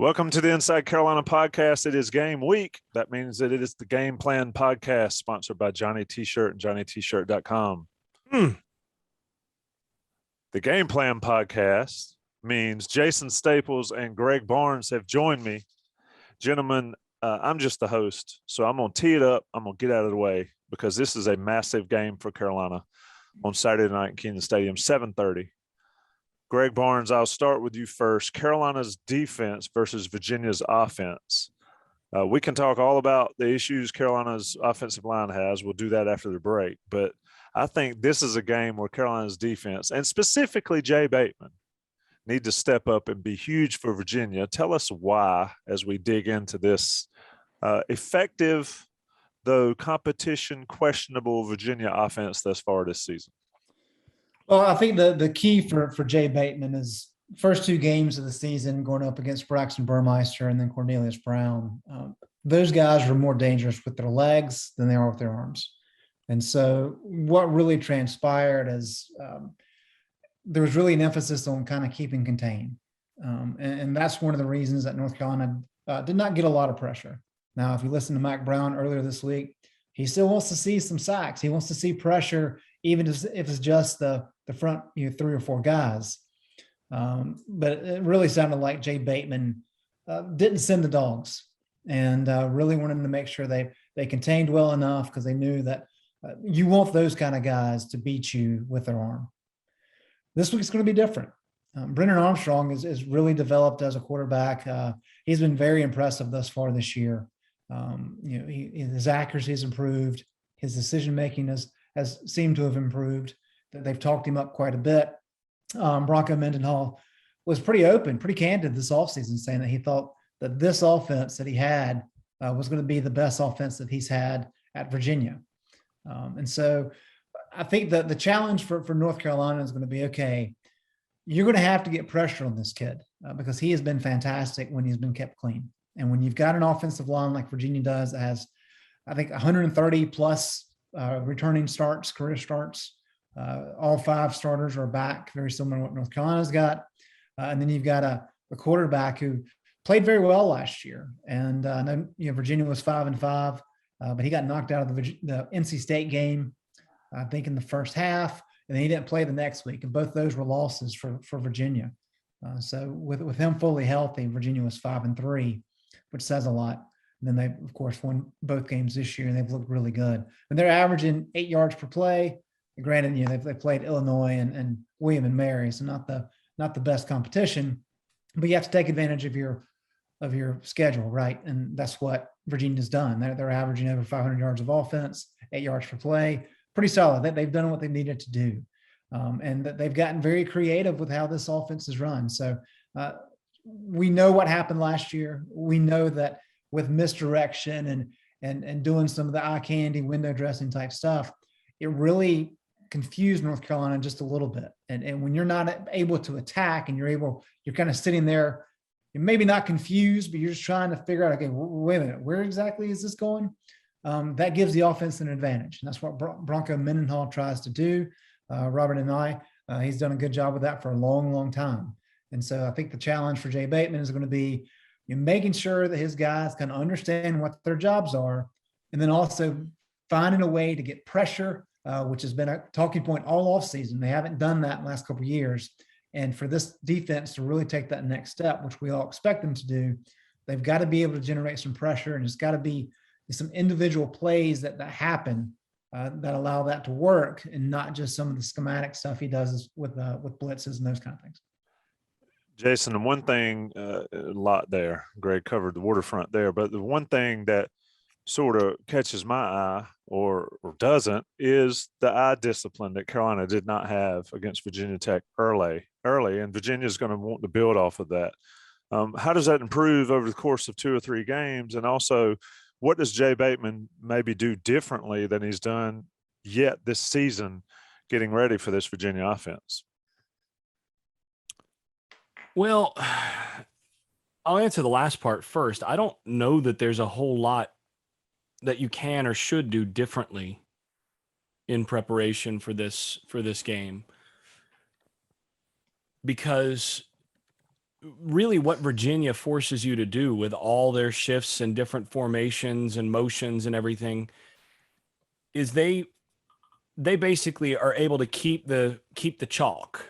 Welcome to the Inside Carolina podcast. It is game week. That means that it is the Game Plan podcast sponsored by Johnny T-Shirt and JohnnyT-Shirt.com. The Game Plan podcast means Jason Staples and Greg Barnes have joined me. Gentlemen, I'm just the host, so I'm going to tee it up. I'm going to get out of the way because this is a massive game for Carolina on Saturday night in Kenan Stadium, 7:30. Greg Barnes, I'll start with you first. Carolina's defense versus Virginia's offense. We can talk all about the issues Carolina's offensive line has. We'll do that after the break. But I think this is a game where Carolina's defense, and specifically Jay Bateman, need to step up and be huge for Virginia. Tell us why as we dig into this effective, though competition questionable Virginia offense thus far this season. Well, I think the key for Jay Bateman is first two games of the season going up against Braxton Burmeister and then Cornelius Brown. Those guys are more dangerous with their legs than they are with their arms. And so what really transpired is there was really an emphasis on kind of keeping contained. And that's one of the reasons that North Carolina did not get a lot of pressure. Now, if you listen to Mac Brown earlier this week, he still wants to see some sacks. He wants to see pressure, even if it's just the front, three or four guys. But it really sounded like Jay Bateman didn't send the dogs and really wanted to make sure they contained well enough because they knew that you want those kind of guys to beat you with their arm. This week's going to be different. Brennan Armstrong is really developed as a quarterback. He's been very impressive thus far this year. His accuracy has improved. His decision-making has seemed to have improved. They've talked him up quite a bit. Bronco Mendenhall was pretty open, pretty candid this offseason, saying that he thought that this offense that he had was going to be the best offense that he's had at Virginia. And so I think that the challenge for North Carolina is going to be, okay, you're going to have to get pressure on this kid because he has been fantastic when he's been kept clean. And when you've got an offensive line like Virginia does that has, I think, 130 plus returning starts, career starts, all five starters are back, very similar to what North Carolina's got. And then you've got a quarterback who played very well last year. And Virginia was 5-5, but he got knocked out of the NC State game, I think, in the first half. And then he didn't play the next week. And both those were losses for Virginia. So with him fully healthy, Virginia was 5-3, which says a lot. And then they, of course, won both games this year, and they've looked really good. And they're averaging 8 yards per play. And granted, they played Illinois and William and Mary, so not the best competition. But you have to take advantage of your schedule, right? And that's what Virginia's done. They're averaging over 500 yards of offense, 8 yards per play. Pretty solid. They've done what they needed to do. And they've gotten very creative with how this offense is run. So we know what happened last year. We know that with misdirection and doing some of the eye candy window dressing type stuff, it really confused North Carolina just a little bit. And when you're not able to attack and you're kind of sitting there, you're maybe not confused, but you're just trying to figure out, okay, wait a minute, where exactly is this going? That gives the offense an advantage. And that's what Bronco Mendenhall tries to do. Robert and he's done a good job with that for a long, long time. And so I think the challenge for Jay Bateman is going to be making sure that his guys can understand what their jobs are, and then also finding a way to get pressure, which has been a talking point all offseason. They haven't done that in the last couple of years. And for this defense to really take that next step, which we all expect them to do, they've got to be able to generate some pressure, and it's got to be some individual plays that happen that allow that to work, and not just some of the schematic stuff he does with blitzes and those kind of things. Jason, the one thing, a lot there, Greg covered the waterfront there, but the one thing that sort of catches my eye or doesn't is the eye discipline that Carolina did not have against Virginia Tech early, and Virginia is going to want to build off of that. How does that improve over the course of 2 or 3 games? And also, what does Jay Bateman maybe do differently than he's done yet this season getting ready for this Virginia offense? Well, I'll answer the last part first. I don't know that there's a whole lot that you can or should do differently in preparation for this game, because really what Virginia forces you to do with all their shifts and different formations and motions and everything is they basically are able to keep the chalk,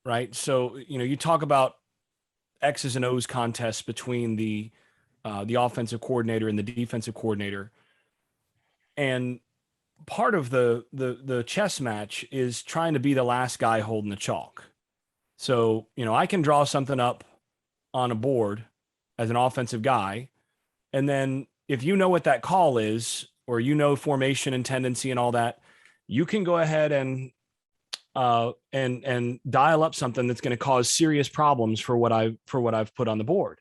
right? So, you talk about X's and O's contests between the offensive coordinator and the defensive coordinator. And part of the chess match is trying to be the last guy holding the chalk. So, I can draw something up on a board as an offensive guy. And then if you know what that call is, or formation and tendency and all that, you can go ahead and dial up something that's going to cause serious problems for what I've put on the board.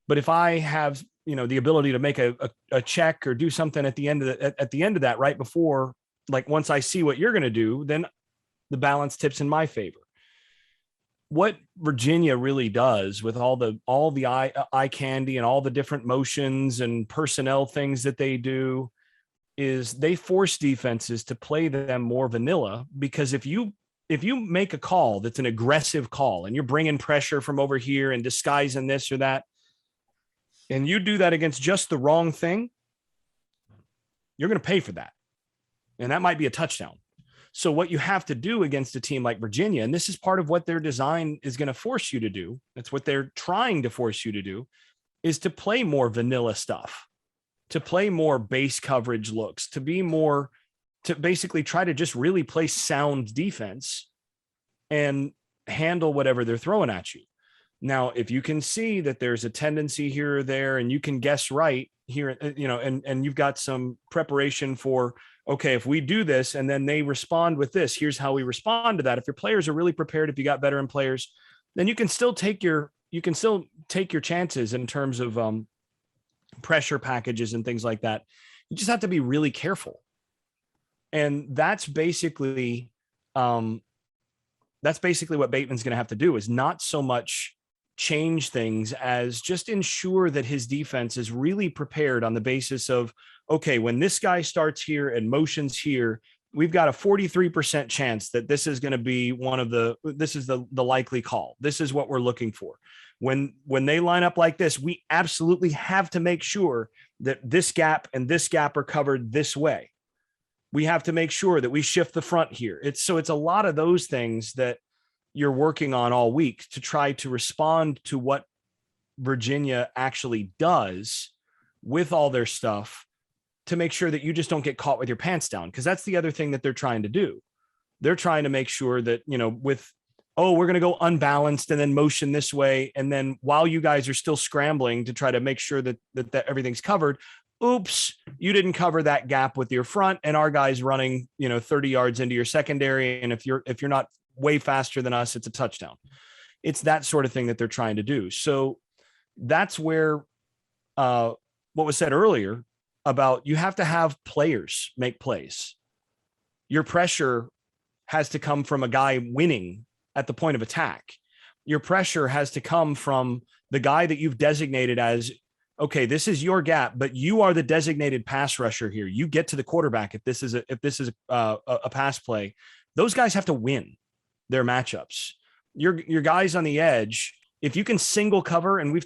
But if I have, the ability to make a check or do something at the end of that, right before, like once I see what you're going to do, then the balance tips in my favor. What Virginia really does with all the eye candy and all the different motions and personnel things that they do is they force defenses to play them more vanilla, because if you make a call that's an aggressive call and you're bringing pressure from over here and disguising this or that, and you do that against just the wrong thing, you're going to pay for that. And that might be a touchdown. So what you have to do against a team like Virginia, and this is part of what their design is going to force you to do, that's what they're trying to force you to do, is to play more vanilla stuff, to play more base coverage looks, to basically try to just really play sound defense and handle whatever they're throwing at you. Now, if you can see that there's a tendency here or there, and you can guess right here, and you've got some preparation for, okay, if we do this and then they respond with this, here's how we respond to that. If your players are really prepared, if you got veteran players, then you can still take your chances in terms of pressure packages and things like that. You just have to be really careful. And that's basically what Bateman's going to have to do, is not so much change things as just ensure that his defense is really prepared on the basis of, okay, when this guy starts here and motions here, we've got a 43% chance that this is going to be this is the likely call. This is what we're looking for. When they line up like this, we absolutely have to make sure that this gap and this gap are covered this way. We have to make sure that we shift the front here. It's a lot of those things that you're working on all week to try to respond to what Virginia actually does with all their stuff, to make sure that you just don't get caught with your pants down. Because that's the other thing that they're trying to do. They're trying to make sure that, we're going to go unbalanced and then motion this way. And then while you guys are still scrambling to try to make sure that everything's covered, oops, you didn't cover that gap with your front, and our guy's running, 30 yards into your secondary. And if you're not way faster than us, it's a touchdown. It's that sort of thing that they're trying to do. So that's where what was said earlier about, you have to have players make plays. Your pressure has to come from a guy winning at the point of attack. Your pressure has to come from the guy that you've designated as, okay, this is your gap, but you are the designated pass rusher here. You get to the quarterback if this is a pass play. Those guys have to win their matchups. Your guys on the edge, if you can single cover, and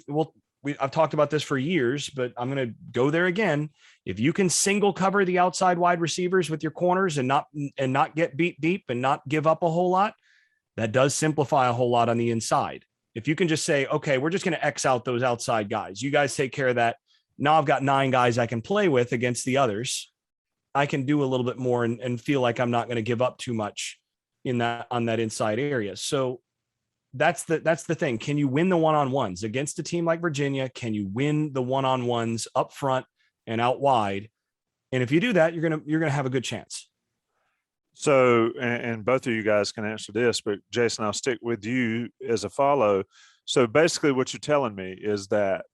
I've talked about this for years, but I'm going to go there again. If you can single cover the outside wide receivers with your corners and not get beat deep and not give up a whole lot, that does simplify a whole lot on the inside. If you can just say, okay, we're just going to X out those outside guys. You guys take care of that. Now I've got 9 guys I can play with against the others. I can do a little bit more and feel like I'm not going to give up too much on that inside area. So that's the thing. Can you win the one-on-ones against a team like Virginia? Can you win the one-on-ones up front and out wide? And if you do that, you're going to have a good chance. So, and both of you guys can answer this, but Jason, I'll stick with you as a follow. So basically what you're telling me is that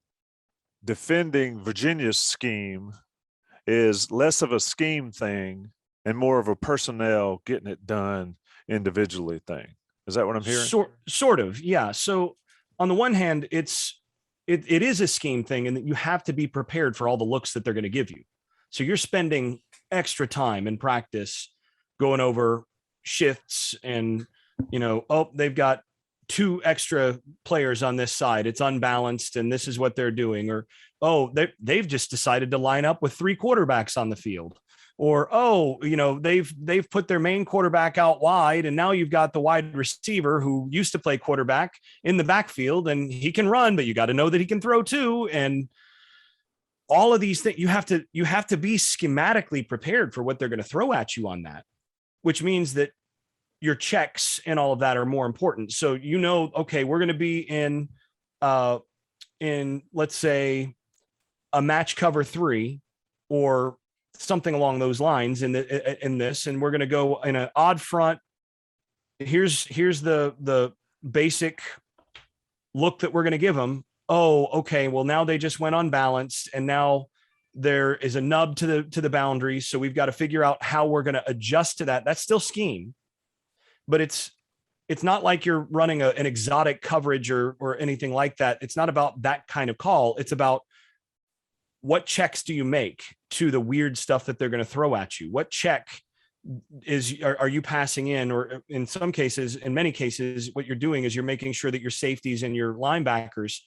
defending Virginia's scheme is less of a scheme thing and more of a personnel getting it done individually thing. Is that what I'm hearing? Sort of, yeah. So on the one hand, it is a scheme thing, and that you have to be prepared for all the looks that they're going to give you. So you're spending extra time in practice going over shifts and, they've got 2 extra players on this side. It's unbalanced and this is what they're doing. Or, oh, they've just decided to line up with 3 quarterbacks on the field. Or, oh, they've put their main quarterback out wide, and now you've got the wide receiver who used to play quarterback in the backfield, and he can run, but you got to know that he can throw too. And all of these things, you have to be schematically prepared for what they're going to throw at you on that, which means that your checks and all of that are more important. So, okay, we're going to be in let's say a match cover 3 or something along those lines in this, and we're going to go in an odd front. Here's the basic look that we're going to give them. Oh, okay. Well, now they just went unbalanced, and now there is a nub to the boundaries. So we've got to figure out how we're going to adjust to that. That's still scheme, but it's not like you're running an exotic coverage or anything like that. It's not about that kind of call. It's about what checks do you make to the weird stuff that they're going to throw at you? What check are you passing in? Or in many cases, what you're doing is you're making sure that your safeties and your linebackers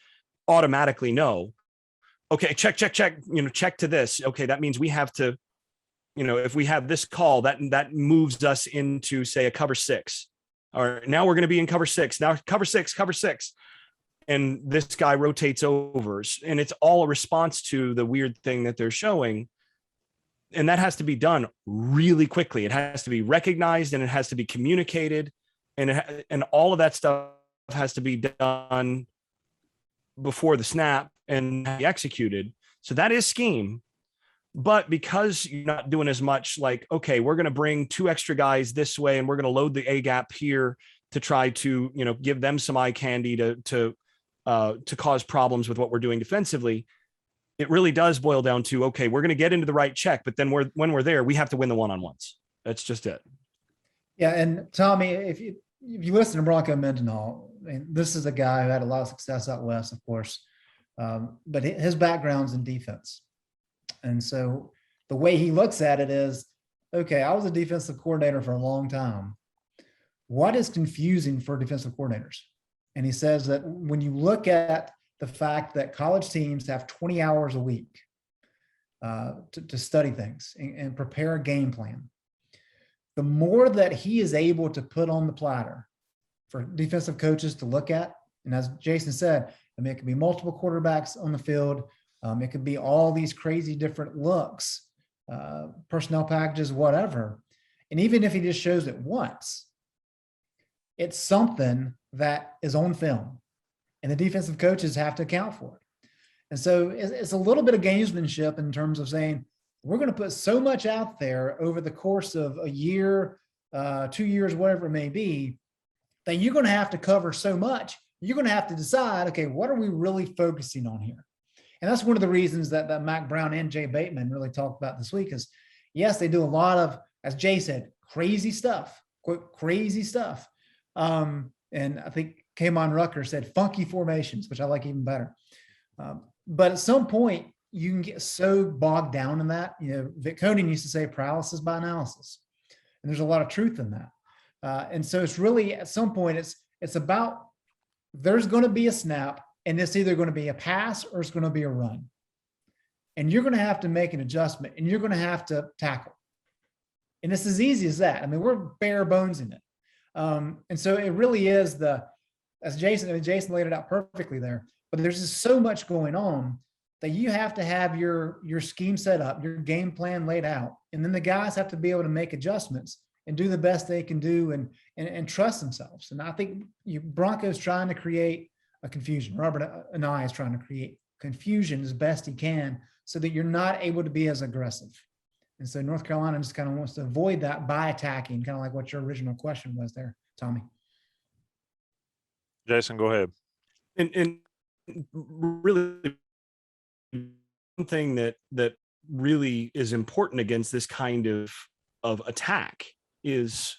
automatically know, okay, check, check to this. Okay, that means we have to, if we have this call, that moves us into, say, a cover 6. Or now we're going to be in cover 6. Now cover 6. And this guy rotates over, and it's all a response to the weird thing that they're showing. And that has to be done really quickly. It has to be recognized, and it has to be communicated, and all of that stuff has to be done before the snap and be executed. So that is scheme. But because you're not doing as much, like, okay, we're going to bring 2 extra guys this way, and we're going to load the A gap here to try to, give them some eye candy to cause problems with what we're doing defensively. It really does boil down to, okay, we're going to get into the right check, but then when we're there, we have to win the one-on-ones. That's just it. Yeah. And Tommy, if you listen to Bronco Mendenhall, this is a guy who had a lot of success out West, of course. But his background's in defense. And so the way he looks at it is, okay, I was a defensive coordinator for a long time. What is confusing for defensive coordinators? And he says that when you look at the fact that college teams have 20 hours a week to study things and prepare a game plan, the more that he is able to put on the platter for defensive coaches to look at, and as Jason said, it could be multiple quarterbacks on the field. It could be all these crazy different looks, personnel packages, whatever. And even if he just shows it once, it's something that is on film, and the defensive coaches have to account for it. And so it's a little bit of gamesmanship in terms of saying, we're going to put so much out there over the course of a year, 2 years, whatever it may be, that you're going to have to cover so much. You're going to have to decide, okay, what are we really focusing on here? And that's one of the reasons that Mac Brown and Jay Bateman really talked about this week is, yes, they do a lot of, as Jay said, crazy stuff, quote, crazy stuff. And I think Kamon Rucker said funky formations, which I like even better. But at some point, you can get so bogged down in that. Vic Koenig used to say paralysis by analysis. And there's a lot of truth in that. And so it's really, at some point, it's about, there's going to be a snap, and it's either going to be a pass or it's going to be a run. And you're going to have to make an adjustment, and you're going to have to tackle. And it's as easy as that. I mean, we're bare bones in it. And so it really is as Jason laid it out perfectly there, but there's just so much going on that you have to have your scheme set up, your game plan laid out. And then the guys have to be able to make adjustments and do the best they can do and trust themselves. And I think Bronco's trying to create a confusion. Robert and I is trying to create confusion as best he can so that you're not able to be as aggressive. And so North Carolina just kind of wants to avoid that by attacking, kind of like what your original question was there, Tommy. Jason, go ahead. And really, one thing that really is important against this kind of attack is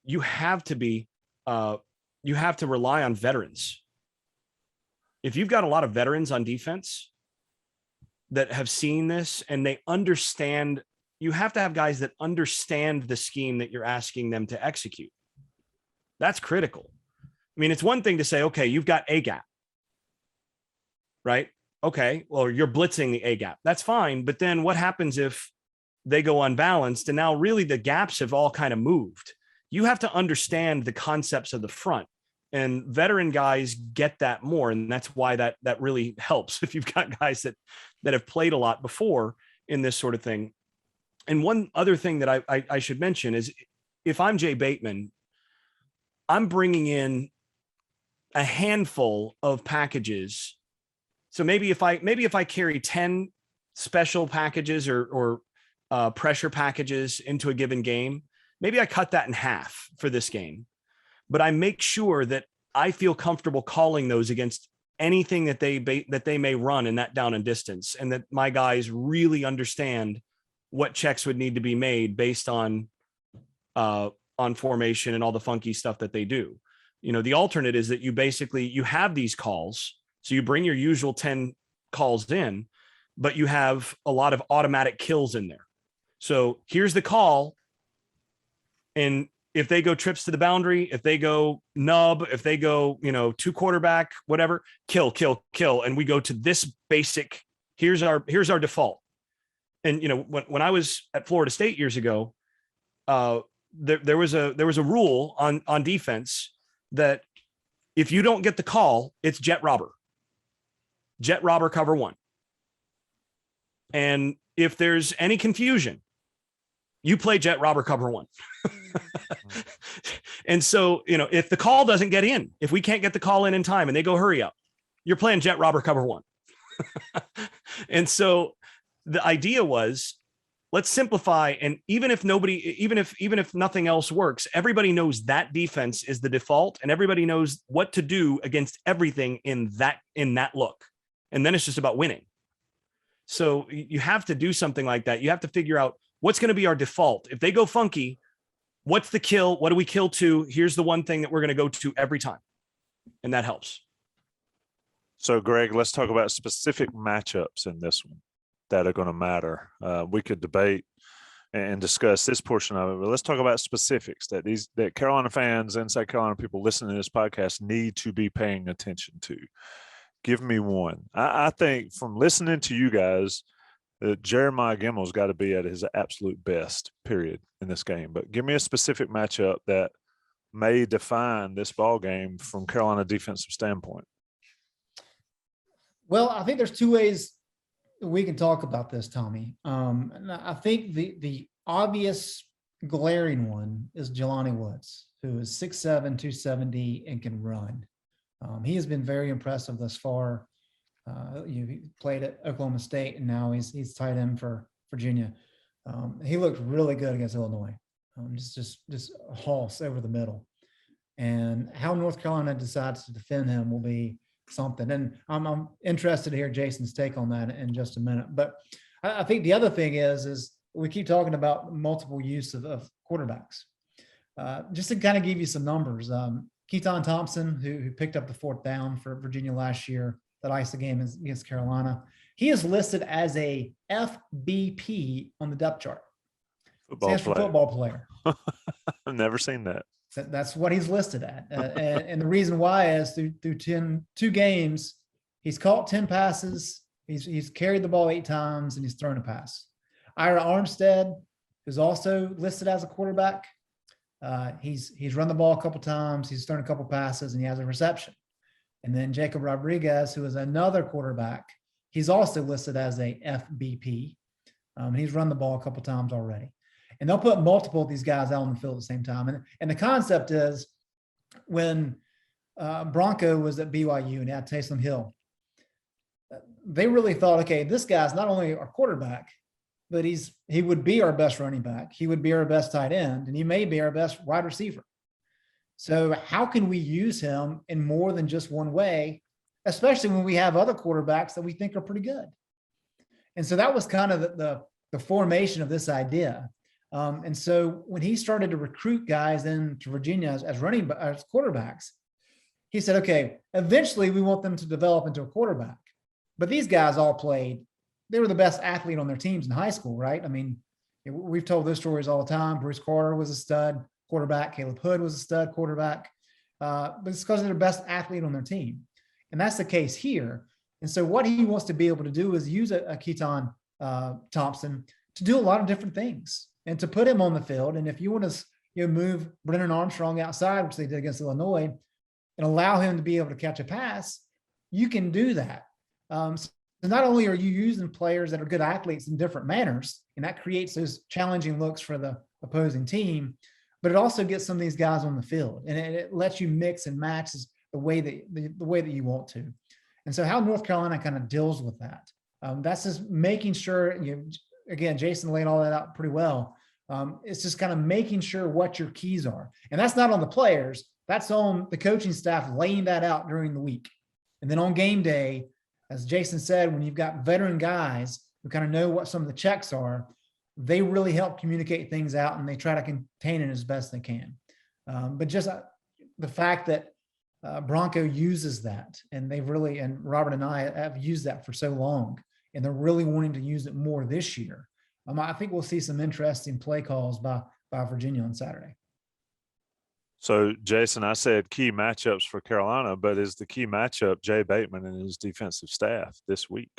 you have to rely on veterans. If you've got a lot of veterans on defense that have seen this and they understand, you have to have guys that understand the scheme that you're asking them to execute. That's critical. I mean, it's one thing to say, okay, you've got a gap, right? Okay, well, you're blitzing the A gap. That's fine. But then what happens if they go unbalanced? And now really the gaps have all kind of moved. You have to understand the concepts of the front, and veteran guys get that more. And that's why that really helps if you've got guys that have played a lot before in this sort of thing. And one other thing that I should mention is, if I'm Jay Bateman, I'm bringing in a handful of packages. So maybe if I carry 10 special packages or pressure packages into a given game, maybe I cut that in half for this game, but I make sure that I feel comfortable calling those against anything that they may run in that down and distance, and that my guys really understand what checks would need to be made based on formation and all the funky stuff that they do. You know, the alternate is that you have these calls. So you bring your usual 10 calls in, but you have a lot of automatic kills in there. So here's the call. And if they go trips to the boundary, if they go nub, if they go, two quarterback, whatever, kill. And we go to this basic, here's our default. And, when I was at Florida State years ago, there was a rule on defense that if you don't get the call, it's jet robber cover one. And if there's any confusion, you play jet robber cover one. And so, if the call doesn't get in, if we can't get the call in time and they go hurry up, you're playing jet robber cover one. And so the idea was, let's simplify. And even if nothing else works, everybody knows that defense is the default, and everybody knows what to do against everything in that look. And then it's just about winning. So you have to do something like that. You have to figure out what's going to be our default. If they go funky, what's the kill? What do we kill to? Here's the one thing that we're going to go to every time. And that helps. So Greg, let's talk about specific matchups in this one that are going to matter. We could debate and discuss this portion of it, but let's talk about specifics that Carolina fans, inside Carolina people listening to this podcast need to be paying attention to. Give me one. I think from listening to you guys, Jeremiah Gemmell's got to be at his absolute best, period, in this game. But give me a specific matchup that may define this ball game from Carolina defensive standpoint. Well, I think there's two ways we can talk about this, Tommy. And I think the obvious glaring one is Jelani Woods, who is 6'7", 270, and can run. He has been very impressive thus far. He played at Oklahoma State, and now he's tight end for Virginia. He looked really good against Illinois. Just a hoss over the middle. And how North Carolina decides to defend him will be something. And I'm interested to hear Jason's take on that in just a minute. But I think the other thing is we keep talking about multiple use of quarterbacks. Just to kind of give you some numbers, Keaton Thompson, who picked up the fourth down for Virginia last year, that iced the game against Carolina, he is listed as a FBP on the depth chart. Stands for football player. I've never seen that. That's what he's listed at. And the reason why is through 2 games, he's caught 10 passes, he's carried the ball 8 times, and he's thrown a pass. Ira Armstead is also listed as a quarterback. He's run the ball a couple times, he's thrown a couple passes, and he has a reception. And then Jacob Rodriguez, who is another quarterback, he's also listed as a FBP. He's run the ball a couple times already. And they'll put multiple of these guys out on the field at the same time. And the concept is, when Bronco was at BYU and had Taysom Hill, they really thought, okay, this guy's not only our quarterback, but he would be our best running back. He would be our best tight end, and he may be our best wide receiver. So how can we use him in more than just one way, especially when we have other quarterbacks that we think are pretty good? And so that was kind of the formation of this idea. And so when he started to recruit guys into Virginia as quarterbacks, he said, okay, eventually we want them to develop into a quarterback. But these guys all they were the best athlete on their teams in high school, right? I mean, we've told those stories all the time. Bruce Carter was a stud quarterback. Caleb Hood was a stud quarterback. but it's because they're the best athlete on their team. And that's the case here. And so what he wants to be able to do is use a Keaton Thompson to do a lot of different things and to put him on the field. And if you want to move Brennan Armstrong outside, which they did against Illinois, and allow him to be able to catch a pass, you can do that. So not only are you using players that are good athletes in different manners, and that creates those challenging looks for the opposing team, but it also gets some of these guys on the field, and it lets you mix and match the way that you want to. And so how North Carolina kind of deals with that, that's just making sure, again, Jason laid all that out pretty well. It's just kind of making sure what your keys are. And that's not on the players. That's on the coaching staff laying that out during the week. And then on game day, as Jason said, when you've got veteran guys who kind of know what some of the checks are, they really help communicate things out and they try to contain it as best they can. But just the fact that Bronco uses that, and and Robert and I have used that for so long, and they're really wanting to use it more this year. I think we'll see some interesting play calls by Virginia on Saturday. So, Jason, I said key matchups for Carolina, but is the key matchup Jay Bateman and his defensive staff this week?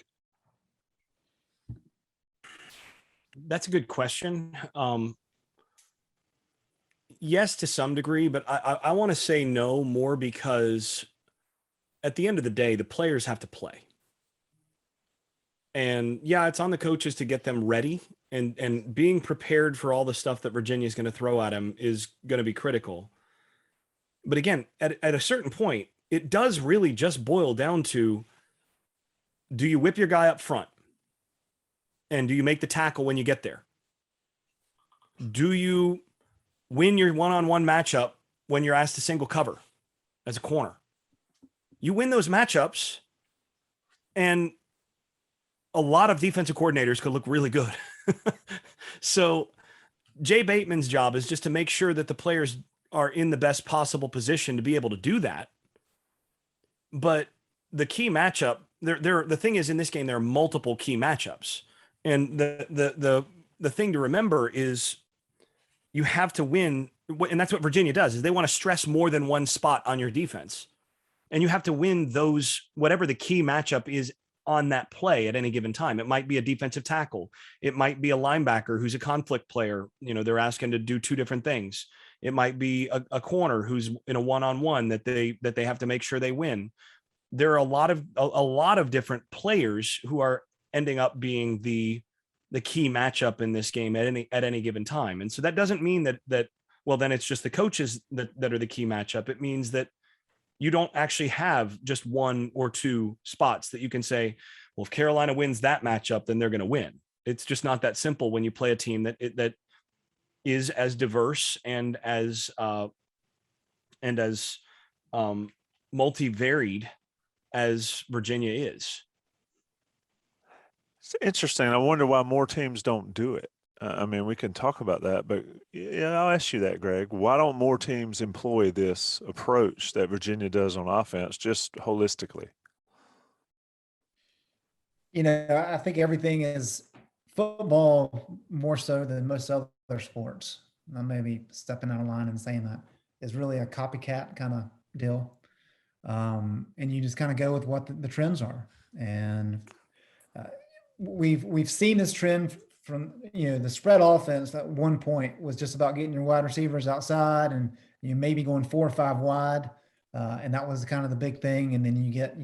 That's a good question. Yes, to some degree, but I want to say no more because at the end of the day, the players have to play. And yeah, it's on the coaches to get them ready, and being prepared for all the stuff that Virginia is going to throw at them is going to be critical. But again, at a certain point, it does really just boil down to, do you whip your guy up front? And do you make the tackle when you get there? Do you win your one-on-one matchup when you're asked to single cover as a corner? You win those matchups, and a lot of defensive coordinators could look really good. So Jay Bateman's job is just to make sure that the players are in the best possible position to be able to do that. But the key matchup, the thing is, in this game, there are multiple key matchups. And the thing to remember is you have to win. And that's what Virginia does, is they want to stress more than one spot on your defense. And you have to win those, whatever the key matchup is on that play at any given time. It might be a defensive tackle. It might be a linebacker who's a conflict player. They're asking to do two different things. It might be a corner who's in a one-on-one that they have to make sure they win. There are a lot of different players who are ending up being the key matchup in this game at any given time. And so that doesn't mean that well, then it's just the coaches that are the key matchup. It means that you don't actually have just one or two spots that you can say, well, if Carolina wins that matchup, then they're going to win. It's just not that simple when you play a team that is as diverse and as multivaried as Virginia is. It's interesting. I wonder why more teams don't do it. I mean, we can talk about that, but yeah, I'll ask you that, Greg. Why don't more teams employ this approach that Virginia does on offense, just holistically? I think everything is football more so than most other sports. I may be stepping out of line and saying that is really a copycat kind of deal. And you just kind of go with what the trends are. And we've seen this trend from, the spread offense at one point was just about getting your wide receivers outside and maybe going 4 or 5 wide. And that was kind of the big thing. And then you get,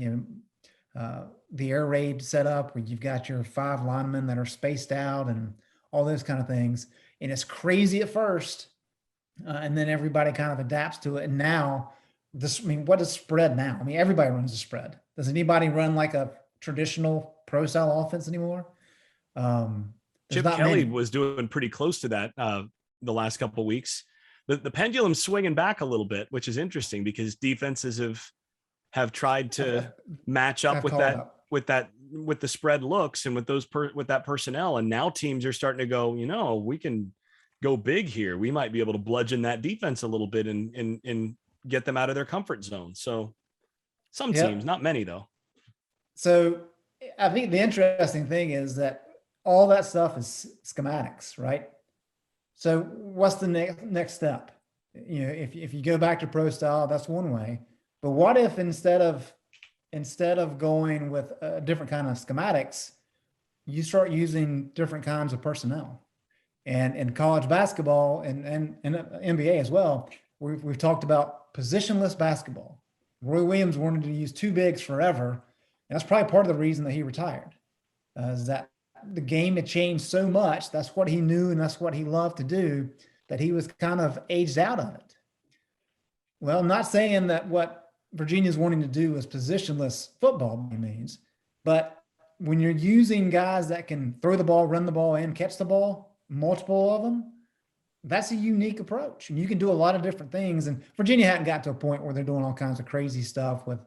the air raid set up where you've got your 5 linemen that are spaced out and all those kind of things. And it's crazy at first. And then everybody kind of adapts to it. And now what is spread now? I mean, everybody runs a spread. Does anybody run like a traditional pro style offense anymore? Chip Kelly was doing pretty close to that the last couple of weeks. The pendulum's swinging back a little bit, which is interesting because defenses have tried to match up with the spread looks and with that personnel, and now teams are starting to go, we can go big here. We might be able to bludgeon that defense a little bit and get them out of their comfort zone. So some teams, not many though. So I think the interesting thing is that all that stuff is schematics, right? So what's the next step? If you go back to pro style, that's one way. But what if instead of going with a different kind of schematics, you start using different kinds of personnel? And in college basketball and NBA as well, we've talked about positionless basketball. Roy Williams wanted to use two bigs forever. And that's probably part of the reason that he retired, is that the game had changed so much. That's what he knew and that's what he loved to do, that he was kind of aged out of it. Well, I'm not saying that what Virginia's wanting to do is positionless football by any means, but when you're using guys that can throw the ball, run the ball, and catch the ball, multiple of them, that's a unique approach. And you can do a lot of different things. And Virginia hadn't got to a point where they're doing all kinds of crazy stuff with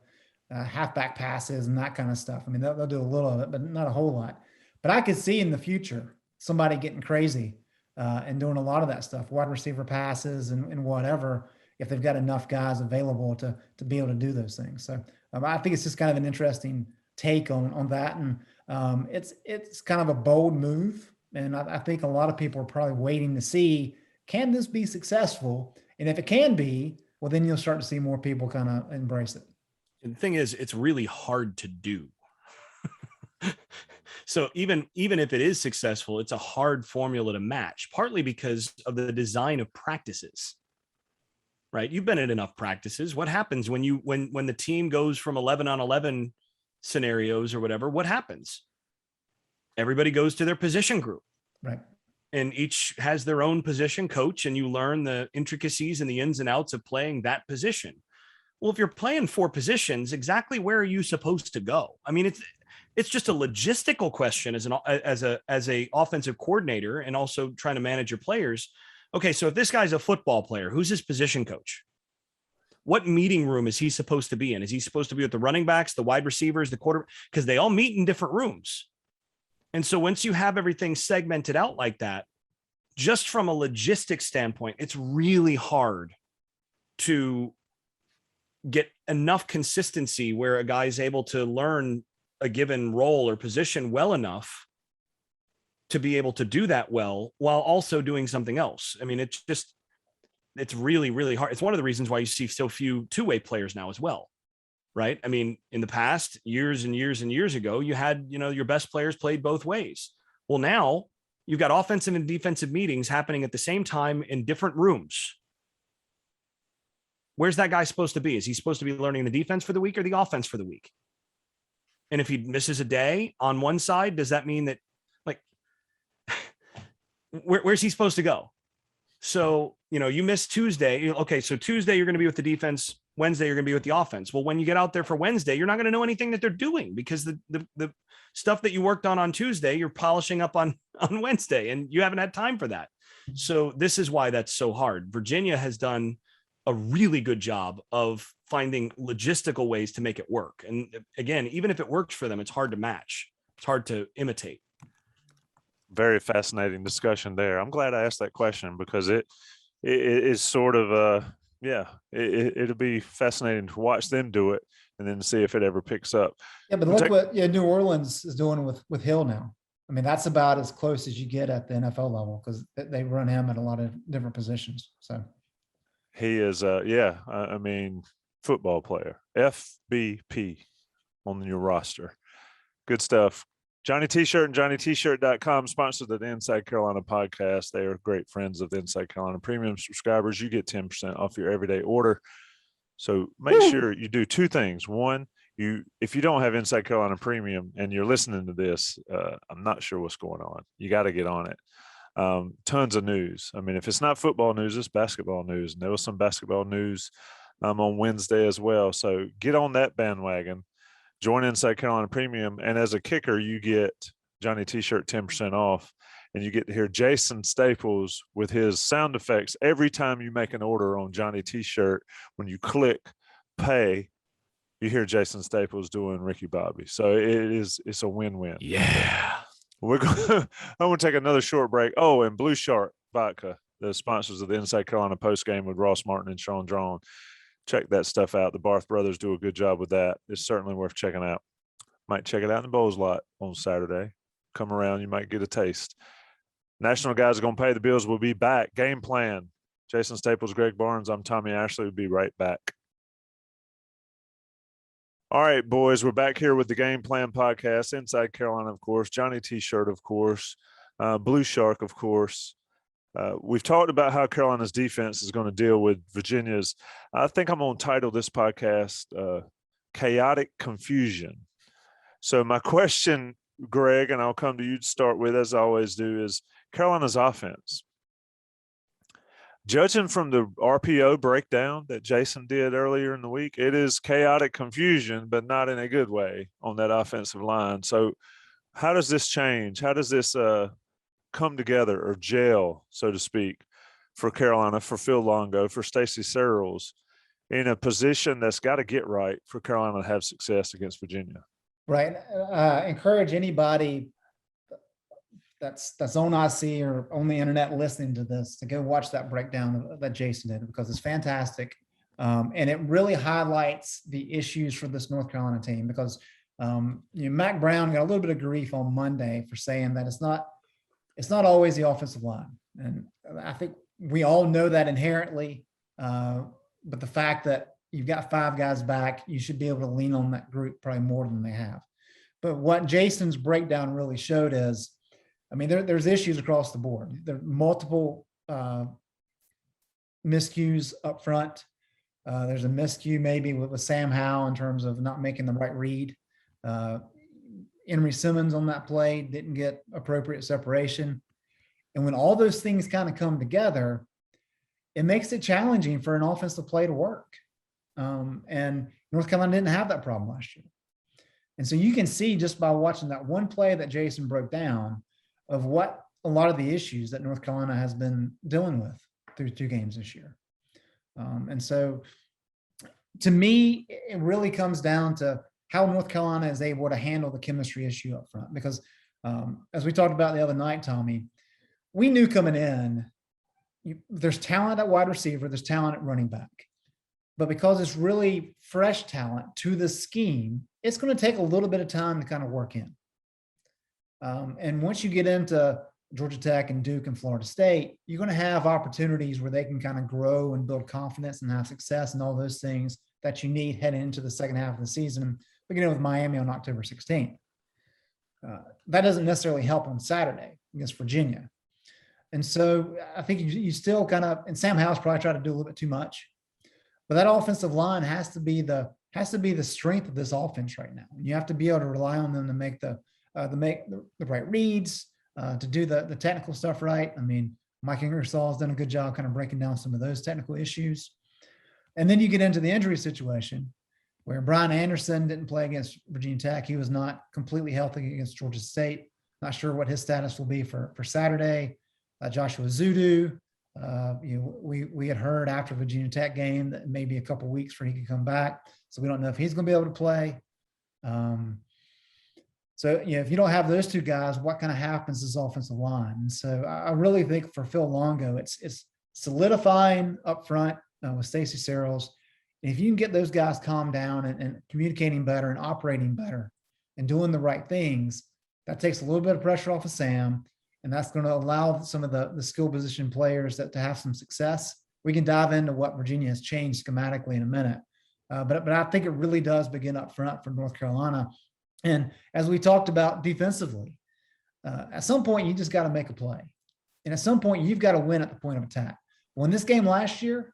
halfback passes and that kind of stuff. I mean, they'll do a little of it, but not a whole lot. But I could see in the future somebody getting crazy and doing a lot of that stuff, wide receiver passes and whatever, if they've got enough guys available to be able to do those things. So I think it's just kind of an interesting take on that. And it's kind of a bold move. And I think a lot of people are probably waiting to see, can this be successful? And if it can be, well, then you'll start to see more people kind of embrace it. And the thing is, it's really hard to do. So even if it is successful, it's a hard formula to match, partly because of the design of practices, right? You've been at enough practices. What happens when the team goes from 11 on 11 scenarios or whatever? What happens? Everybody goes to their position group. Right. And each has their own position coach, and you learn the intricacies and the ins and outs of playing that position. Well, if you're playing four positions, exactly where are you supposed to go? I mean, it's just a logistical question as a offensive coordinator, and also trying to manage your players. Okay, so if this guy's a football player, who's his position coach? What meeting room is he supposed to be in? Is he supposed to be with the running backs, the wide receivers, the quarterback? Because they all meet in different rooms. And so once you have everything segmented out like that, just from a logistics standpoint, it's really hard to get enough consistency where a guy is able to learn a given role or position well enough to be able to do that well while also doing something else. I mean, it's really, really hard. It's one of the reasons why you see so few two-way players now as well. Right. I mean, in the past, years and years and years ago, you had, your best players played both ways. Well, now you've got offensive and defensive meetings happening at the same time in different rooms. Where's that guy supposed to be? Is he supposed to be learning the defense for the week or the offense for the week? And if he misses a day on one side, does that mean that, like, where's he supposed to go? So, you miss Tuesday. Okay, so Tuesday you're going to be with the defense. Wednesday you're going to be with the offense. Well, when you get out there for Wednesday, you're not going to know anything that they're doing, because the stuff that you worked on Tuesday, you're polishing up on Wednesday, and you haven't had time for that. So this is why that's so hard. Virginia has done a really good job of finding logistical ways to make it work. And again, even if it works for them, it's hard to match. It's hard to imitate. Very fascinating discussion there. I'm glad I asked that question, because it is sort of it'll be fascinating to watch them do it and then see if it ever picks up. Yeah, but look what New Orleans is doing with Hill now. I mean, that's about as close as you get at the NFL level, because they run him at a lot of different positions. So he is I mean, football player, FBP on your roster. Good stuff. Johnny T-Shirt and JohnnyT-Shirt.com sponsors the Inside Carolina podcast. They are great friends of the Inside Carolina Premium subscribers. You get 10% off your everyday order. So make sure you do two things. One, if you don't have Inside Carolina Premium and you're listening to this, I'm not sure what's going on. You got to get on it. Tons of news. I mean, if it's not football news, it's basketball news. And there was some basketball news on Wednesday as well. So get on that bandwagon. Join Inside Carolina Premium, and as a kicker, you get Johnny T-Shirt 10% off, and you get to hear Jason Staples with his sound effects every time you make an order on Johnny T-Shirt. When you click pay, you hear Jason Staples doing Ricky Bobby. So it's a win-win. Yeah. I'm going to take another short break. Oh, and Blue Shark Vodka, the sponsors of the Inside Carolina postgame with Ross Martin and Sean Drawn. Check that stuff out. The Barth brothers do a good job with that. It's certainly worth checking out. Might check it out in the Bowls lot on Saturday. Come around, you might get a taste. National guys are going to pay the bills. We'll be back. Game plan Jason Staples, Greg Barnes. I'm Tommy Ashley. We'll be right back. All right, boys, we're back here with the Game Plan Podcast. Inside Carolina, of course. Johnny T-shirt, of course. Blue Shark, of course. We've talked about how Carolina's defense is going to deal with Virginia's. I think I'm going to title this podcast Chaotic Confusion. So my question, Greg, and I'll come to you to start with, as I always do, is Carolina's offense. Judging from the RPO breakdown that Jason did earlier in the week, it is chaotic confusion, but not in a good way on that offensive line. So how does this change? How does this come together or gel, so to speak, for Carolina, for Phil Longo, for Stacey Searles, in a position that's got to get right for Carolina to have success against Virginia? Right. Encourage anybody that's on IC or on the internet listening to this to go watch that breakdown that Jason did, because it's fantastic. And it really highlights the issues for this North Carolina team, because Mac Brown got a little bit of grief on Monday for saying that it's not always the offensive line. And I think we all know that inherently. But the fact that you've got 5 guys back, you should be able to lean on that group probably more than they have. But what Jason's breakdown really showed is, I mean, there's issues across the board. There are multiple miscues up front. There's a miscue maybe with Sam Howell in terms of not making the right read. Emory Simmons on that play didn't get appropriate separation. And when all those things kind of come together, it makes it challenging for an offensive play to work. And North Carolina didn't have that problem last year. And so you can see just by watching that one play that Jason broke down of what a lot of the issues that North Carolina has been dealing with through 2 games this year. And so to me, it really comes down to how North Carolina is able to handle the chemistry issue up front. Because as we talked about the other night, Tommy, we knew coming in, there's talent at wide receiver, there's talent at running back. But because it's really fresh talent to the scheme, it's going to take a little bit of time to kind of work in. And once you get into Georgia Tech and Duke and Florida State, you're going to have opportunities where they can kind of grow and build confidence and have success and all those things that you need heading into the second half of the season, beginning with Miami on October 16th. That doesn't necessarily help on Saturday against Virginia. And so I think you still kind of, and Sam Howell's probably tried to do a little bit too much, but that offensive line has to be the strength of this offense right now. You have to be able to rely on them to make the right reads, to do the technical stuff right. I mean, Mike Ingersoll has done a good job kind of breaking down some of those technical issues. And then you get into the injury situation where Brian Anderson didn't play against Virginia Tech. He was not completely healthy against Georgia State. Not sure what his status will be for Saturday. Joshua Zudu, we had heard after Virginia Tech game that maybe a couple weeks for he could come back. So we don't know if he's going to be able to play. So, if you don't have those 2 guys, what kind of happens to this offensive line? And so I really think for Phil Longo, it's solidifying up front with Stacey Searles. And if you can get those guys calmed down and communicating better and operating better and doing the right things, that takes a little bit of pressure off of Sam. And that's going to allow some of the skill position players to have some success. We can dive into what Virginia has changed schematically in a minute. But I think it really does begin up front for North Carolina. And as we talked about defensively, at some point, you just got to make a play. And at some point, you've got to win at the point of attack. Well, in this game last year,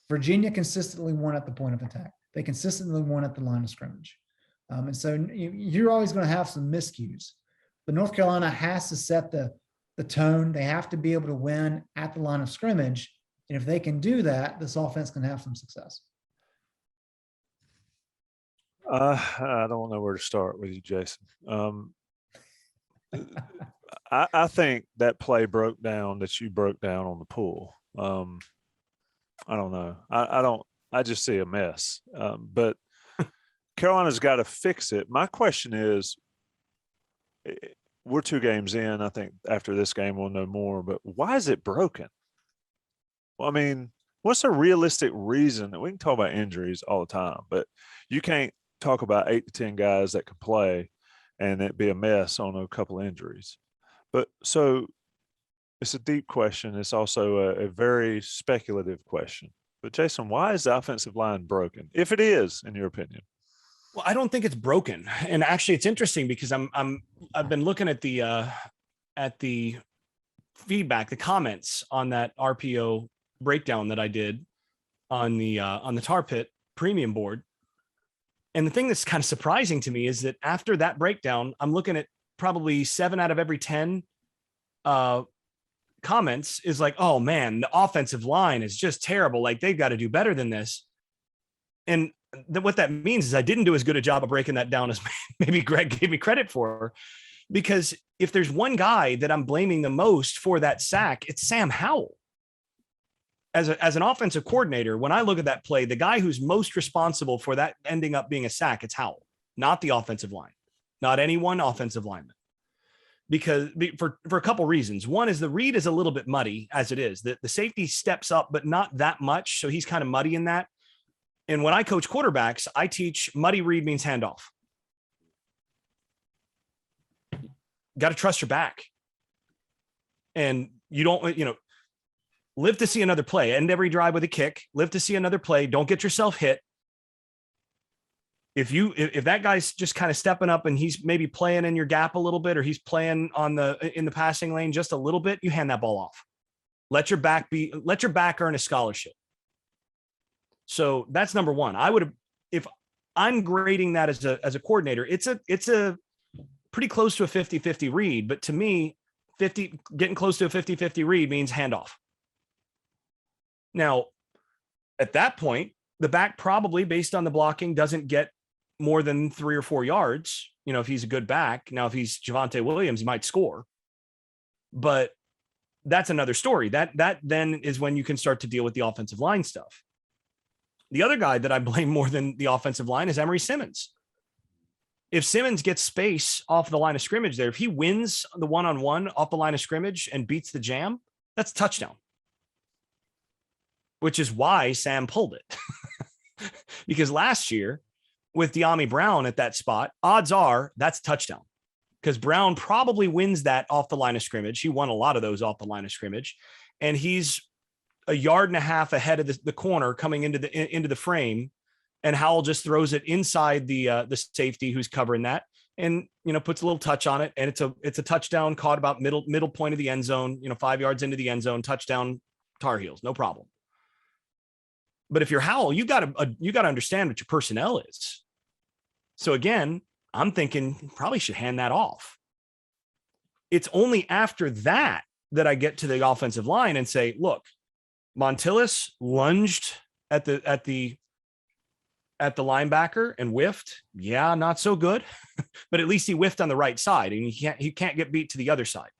Virginia consistently won at the point of attack. They consistently won at the line of scrimmage. And so you're always going to have some miscues. But North Carolina has to set the tone. They have to be able to win at the line of scrimmage. And if they can do that, this offense can have some success. I don't know where to start with you, Jason. I think that play that you broke down on the pool. I don't know. I just see a mess. But Carolina's got to fix it. My question is, we're 2 games in. I think after this game we'll know more, but why is it broken? Well, I mean, what's a realistic reason? We can talk about injuries all the time, but you can't talk about 8 to 10 guys that can play and it be a mess on a couple of injuries. But so It's a deep question. It's also a very speculative question. But Jason, why is the offensive line broken? If it is, in your opinion. Well, I don't think it's broken. And actually it's interesting because I've been looking at the feedback, the comments on that RPO breakdown that I did on the Tar Pit premium board. And the thing that's kind of surprising to me is that after that breakdown, I'm looking at probably 7 out of every 10 comments is like, oh man, the offensive line is just terrible. Like they've got to do better than this. And what that means is I didn't do as good a job of breaking that down as maybe Greg gave me credit for, because if there's one guy that I'm blaming the most for that sack, it's Sam Howell. As an offensive coordinator, when I look at that play, the guy who's most responsible for that ending up being a sack, it's Howell, not the offensive line, not any one offensive lineman. Because for a couple reasons. One is the read is a little bit muddy as it is. The safety steps up, but not that much. So he's kind of muddy in that. And when I coach quarterbacks, I teach muddy read means handoff. Got to trust your back. And you don't, live to see another play. End every drive with a kick. Live to see another play. Don't get yourself hit. If that guy's just kind of stepping up and he's maybe playing in your gap a little bit, or he's playing in the passing lane just a little bit, you hand that ball off. Let your back earn a scholarship. So that's number one. If I'm grading that as a coordinator, it's a pretty close to a 50-50 read, but to me, getting close to a 50-50 read means handoff. Now, at that point, the back probably, based on the blocking, doesn't get more than 3 or 4 yards, if he's a good back. Now, if he's Javonte Williams, he might score. But that's another story. That then is when you can start to deal with the offensive line stuff. The other guy that I blame more than the offensive line is Emery Simmons. If Simmons gets space off the line of scrimmage there, if he wins the one-on-one off the line of scrimmage and beats the jam, that's a touchdown. Which is why Sam pulled it. Because last year, with De'Ami Brown at that spot, odds are that's a touchdown. Because Brown probably wins that off the line of scrimmage. He won a lot of those off the line of scrimmage. And he's a yard and a half ahead of the corner coming into the frame. And Howell just throws it inside the safety who's covering that, and puts a little touch on it, and it's a touchdown caught about middle point of the end zone, 5 yards into the end zone, touchdown Tar Heels, no problem. But if you're Howell, you got to understand what your personnel is. So again, I'm thinking you probably should hand that off. It's only after that I get to the offensive line and say, look, Montilus lunged at the linebacker and whiffed. Yeah, not so good, but at least he whiffed on the right side, and he can't get beat to the other side.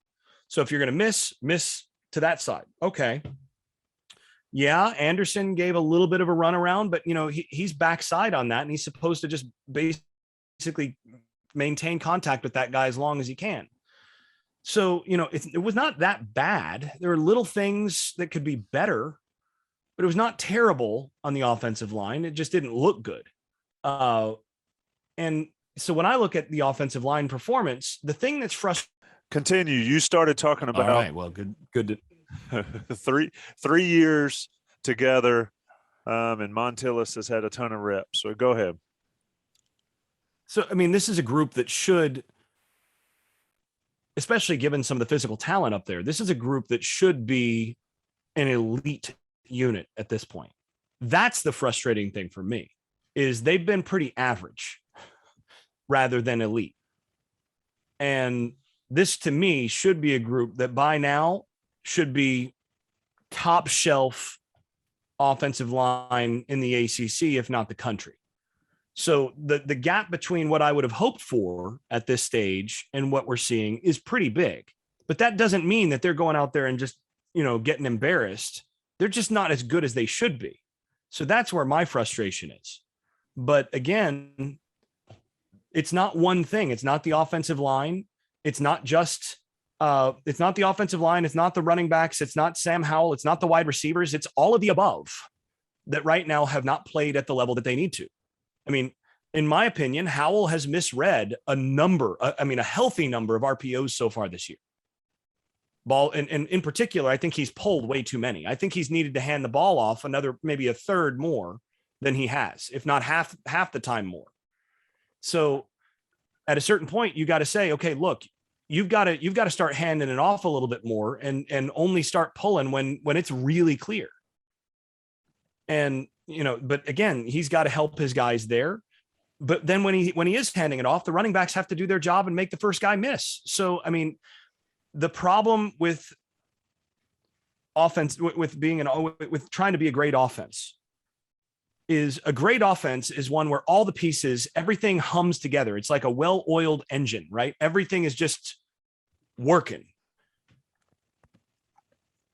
So if you're going to miss to that side, okay. Yeah, Anderson gave a little bit of a runaround, but he's backside on that, and he's supposed to just basically maintain contact with that guy as long as he can. So it was not that bad. There were little things that could be better, but it was not terrible on the offensive line. It just didn't look good. And so when I look at the offensive line performance, the thing that's frustrating. Continue. You started talking about. All right. Well, good. 3 years together, and Montilus has had a ton of reps. So go ahead. So, this is a group that should, especially given some of the physical talent up there, this is a group that should be an elite unit at this point. That's the frustrating thing for me, is they've been pretty average rather than elite. And this, to me, should be a group that by now should be top shelf offensive line in the ACC, if not the country. So the gap between what I would have hoped for at this stage and what we're seeing is pretty big. But that doesn't mean that they're going out there and just, getting embarrassed. They're just not as good as they should be. So that's where my frustration is. But again, it's not one thing. It's not the offensive line. It's not the offensive line. It's not the running backs. It's not Sam Howell. It's not the wide receivers. It's all of the above that right now have not played at the level that they need to. In my opinion, Howell has misread a healthy number of RPOs so far this year. ball. And in particular, I think he's pulled way too many. I think he's needed to hand the ball off maybe a third more than he has, if not half the time more. So at a certain point, you got to say, okay, look, you've got to start handing it off a little bit more and only start pulling when it's really clear. And, but again, he's got to help his guys there. But then when he is handing it off, the running backs have to do their job and make the first guy miss. So, I mean, the problem with offense, with trying to be a great offense, is a great offense is one where all the pieces, everything hums together. It's like a well-oiled engine, right? Everything is just working.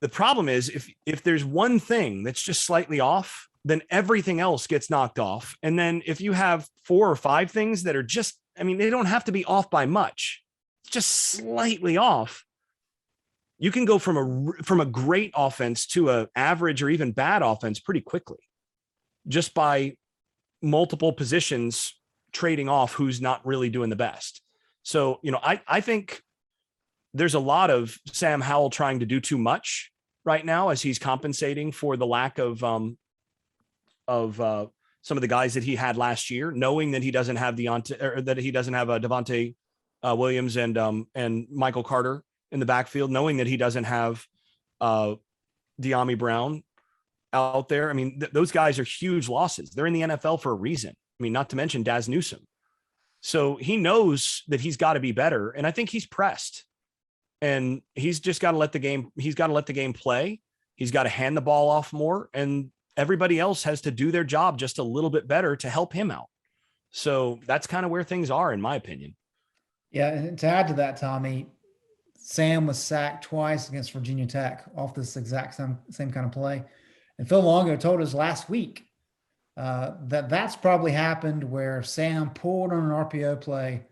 The problem is if there's one thing that's just slightly off, then everything else gets knocked off. And then if you have 4 or 5 things that are just, I mean, they don't have to be off by much, just slightly off. You can go from a great offense to an average or even bad offense pretty quickly, just by multiple positions trading off who's not really doing the best. So, I think there's a lot of Sam Howell trying to do too much right now as he's compensating for the lack of some of the guys that he had last year, knowing that he doesn't have Devontae Williams and Michael Carter in the backfield, knowing that he doesn't have De'Ami Brown out there. I mean, those guys are huge losses. They're in the NFL for a reason. I mean, not to mention Daz Newsome. So he knows that he's got to be better. And I think he's pressed, and he's just got to let the game play. He's got to hand the ball off more, and everybody else has to do their job just a little bit better to help him out. So that's kind of where things are, in my opinion. Yeah. And to add to that, Tommy, Sam was sacked twice against Virginia Tech off this exact same kind of play. And Phil Longo told us last week that's probably happened where Sam pulled on an RPO play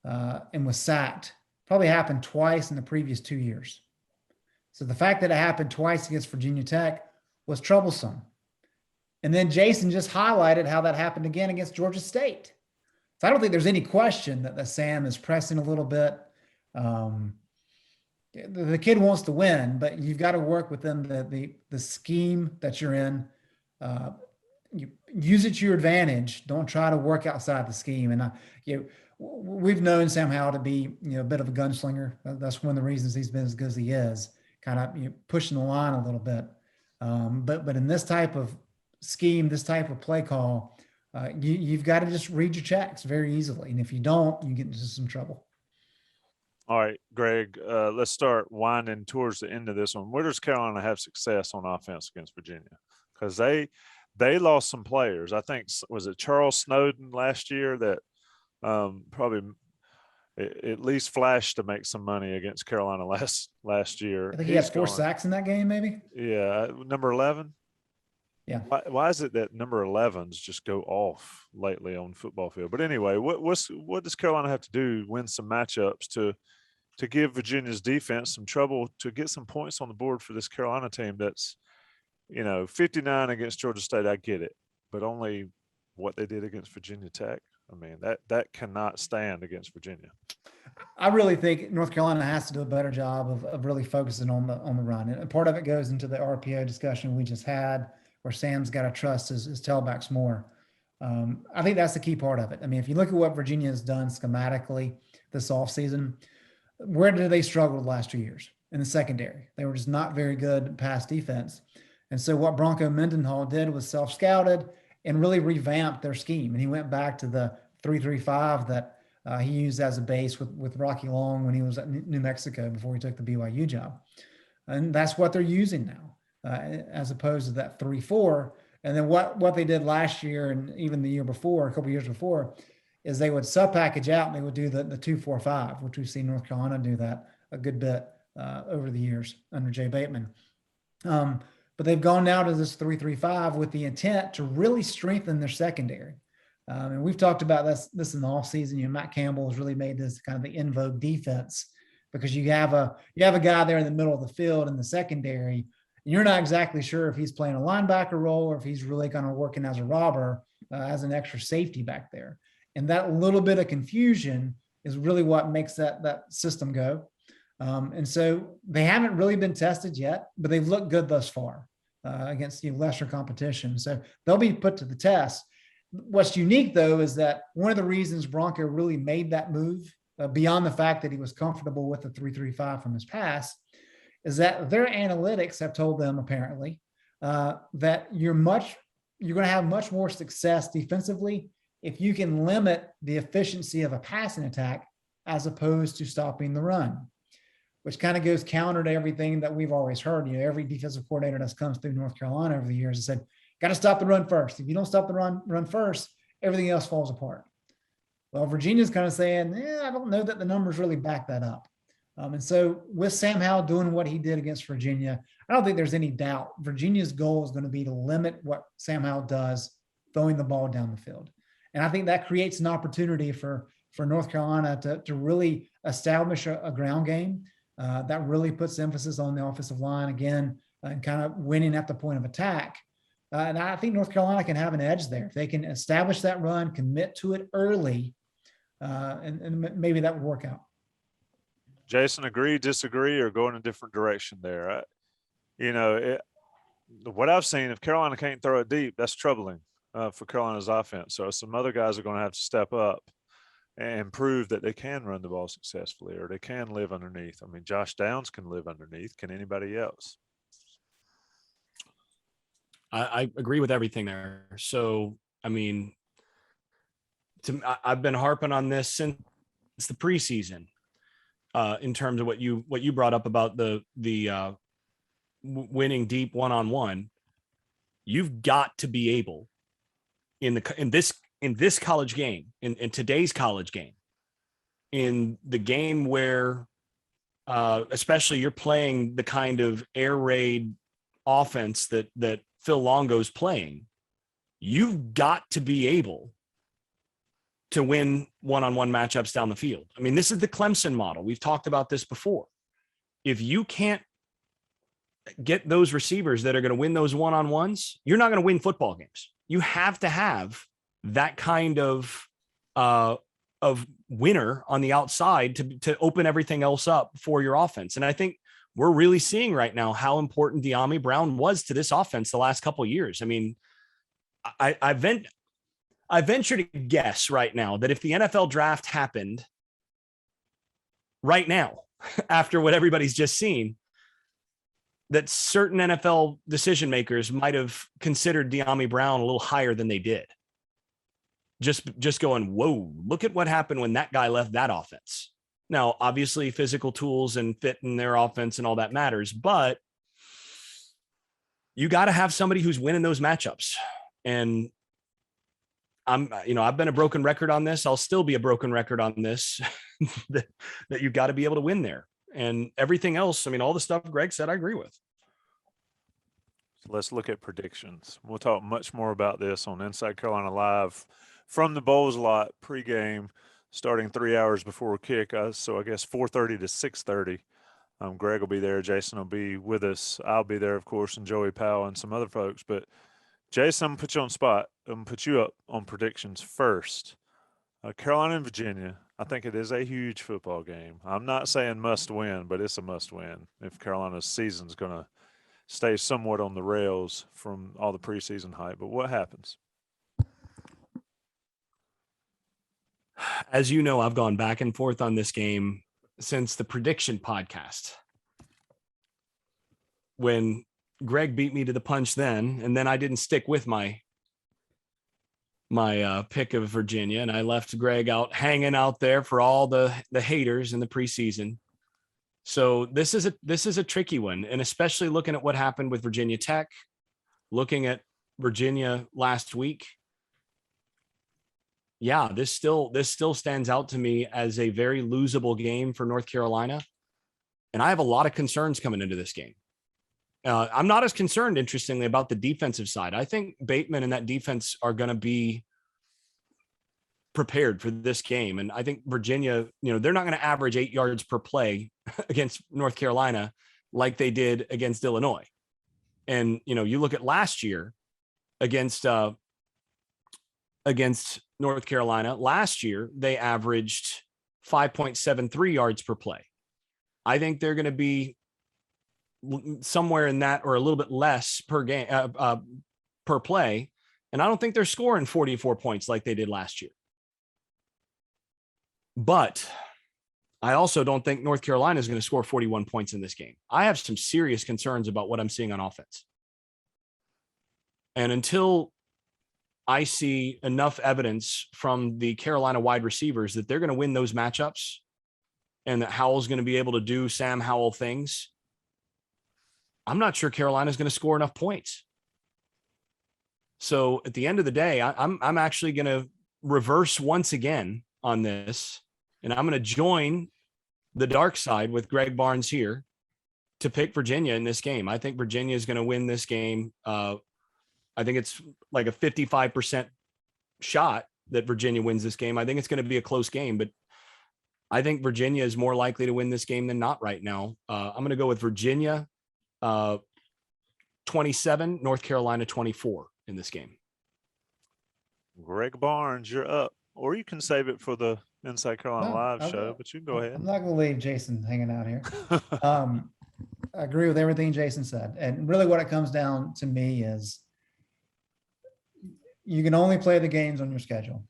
and was sacked. Probably happened twice in the previous 2 years. So the fact that it happened twice against Virginia Tech was troublesome. And then Jason just highlighted how that happened again against Georgia State. So I don't think there's any question that Sam is pressing a little bit. The kid wants to win, but you've got to work within the scheme that you're in. You use it to your advantage. Don't try to work outside the scheme. And we've known Sam Howell to be a bit of a gunslinger. That's one of the reasons he's been as good as he is, kind of pushing the line a little bit. But in this type of scheme, this type of play call, you've got to just read your checks very easily. And if you don't, you get into some trouble. All right, Greg, let's start winding towards the end of this one. Where does Carolina have success on offense against Virginia? Because they lost some players. I think, was it Charles Snowden last year that probably at least flashed to make some money against Carolina last year. I think he had 4 sacks in that game, maybe. Yeah, number 11. Yeah. Why is it that number 11s just go off lately on the football field? But anyway, what does Carolina have to do to win some matchups to give Virginia's defense some trouble, to get some points on the board for this Carolina team that's 59 against Georgia State? I get it, but only what they did against Virginia Tech. I mean, that cannot stand against Virginia. I really think North Carolina has to do a better job of really focusing on the run. And part of it goes into the RPO discussion we just had, where Sam's got to trust his tailbacks more. I think that's the key part of it. I mean, if you look at what Virginia has done schematically this offseason, where did they struggle the last 2 years? In the secondary. They were just not very good pass defense. And so what Bronco Mendenhall did was self-scouted and really revamped their scheme. And he went back to the 3-3-5 that he used as a base with Rocky Long when he was at New Mexico before he took the BYU job. And that's what they're using now, as opposed to that 3-4. And then what they did last year and even the year before, a couple of years before, is they would sub-package out and they would do the 2-4-5, which we've seen North Carolina do that a good bit over the years under Jay Bateman. But they've gone now to this 3-3-5 with the intent to really strengthen their secondary. And we've talked about this in the offseason. Matt Campbell has really made this kind of the in vogue defense, because you have a guy there in the middle of the field in the secondary, and you're not exactly sure if he's playing a linebacker role or if he's really kind of working as a robber, as an extra safety back there. And that little bit of confusion is really what makes that system go. And so they haven't really been tested yet, but they've looked good thus far against lesser competition. So they'll be put to the test. What's unique, though, is that one of the reasons Bronco really made that move, beyond the fact that he was comfortable with the 3-3-5 from his past, is that their analytics have told them, apparently, that you're going to have much more success defensively if you can limit the efficiency of a passing attack as opposed to stopping the run, which kind of goes counter to everything that we've always heard. Every defensive coordinator that's comes through North Carolina over the years has said, got to stop the run first. If you don't stop the run first, everything else falls apart. Well, Virginia's kind of saying, I don't know that the numbers really back that up. And so with Sam Howell doing what he did against Virginia, I don't think there's any doubt Virginia's goal is going to be to limit what Sam Howell does, throwing the ball down the field. And I think that creates an opportunity for North Carolina to really establish a ground game that really puts emphasis on the offensive line again and kind of winning at the point of attack. And I think North Carolina can have an edge there. If they can establish that run, commit to it early, and maybe that would work out. Jason, agree, disagree, or go in a different direction there? What I've seen, if Carolina can't throw it deep, that's troubling for Carolina's offense. So some other guys are going to have to step up and prove that they can run the ball successfully, or they can live underneath. I mean, Josh Downs can live underneath. Can anybody else? I agree with everything there. So, I mean, I've been harping on this since the preseason in terms of what you brought up about the winning deep one-on-one. You've got to be able in this college game, in today's college game, in the game where especially you're playing the kind of air raid offense that Phil Longo's playing, you've got to be able to win one-on-one matchups down the field. I mean, this is the Clemson model. We've talked about this before. If you can't get those receivers that are going to win those one-on-ones, you're not going to win football games. You have to have that kind of winner on the outside to open everything else up for your offense. And I think we're really seeing right now how important De'Ami Brown was to this offense the last couple of years. I mean, I venture to guess right now that if the NFL draft happened right now, after what everybody's just seen, that certain NFL decision makers might have considered De'Ami Brown a little higher than they did. Just going, whoa, look at what happened when that guy left that offense. Now, obviously, physical tools and fit in their offense and all that matters, but you got to have somebody who's winning those matchups. And I've been a broken record on this. I'll still be a broken record on this, that you've got to be able to win there. And everything else, I mean, all the stuff Greg said, I agree with. So let's look at predictions. We'll talk much more about this on Inside Carolina Live from the Bowls lot pregame, starting 3 hours before kick. So I guess 4:30 to 6:30. Greg will be there. Jason will be with us. I'll be there, of course, and Joey Powell and some other folks. But Jason, I'm going to put you on spot. I'm going to put you up on predictions first. Carolina and Virginia, I think it is a huge football game. I'm not saying must win, but it's a must win if Carolina's season's going to stay somewhat on the rails from all the preseason hype. But what happens? As you know, I've gone back and forth on this game since the prediction podcast. When Greg beat me to the punch then, and then I didn't stick with my pick of Virginia, and I left Greg out hanging out there for all the haters in the preseason. So this is a tricky one, and especially looking at what happened with Virginia Tech, looking at Virginia last week. Yeah, this still stands out to me as a very losable game for North Carolina, and I have a lot of concerns coming into this game. I'm not as concerned, interestingly, about the defensive side. I think Bateman and that defense are going to be prepared for this game. And I think Virginia, they're not going to average 8 yards per play against North Carolina like they did against Illinois. And, you look at last year against North Carolina, last year, they averaged 5.73 yards per play. I think they're going to be somewhere in that or a little bit less per game, per play. And I don't think they're scoring 44 points like they did last year. But I also don't think North Carolina is going to score 41 points in this game. I have some serious concerns about what I'm seeing on offense. And until I see enough evidence from the Carolina wide receivers that they're going to win those matchups and that Howell's going to be able to do Sam Howell things, I'm not sure Carolina's going to score enough points. So at the end of the day, I'm actually going to reverse once again on this, and I'm going to join the dark side with Greg Barnes here to pick Virginia in this game. I think Virginia is going to win this game. I think it's like a 55% shot that Virginia wins this game. I think it's going to be a close game, but I think Virginia is more likely to win this game than not right now. I'm going to go with Virginia 27, North Carolina 24 in this game. Greg Barnes, you're up. Or you can save it for the Inside Carolina Live show, but you can go ahead. I'm not going to leave Jason hanging out here. I agree with everything Jason said. And really what it comes down to me is you can only play the games on your schedule.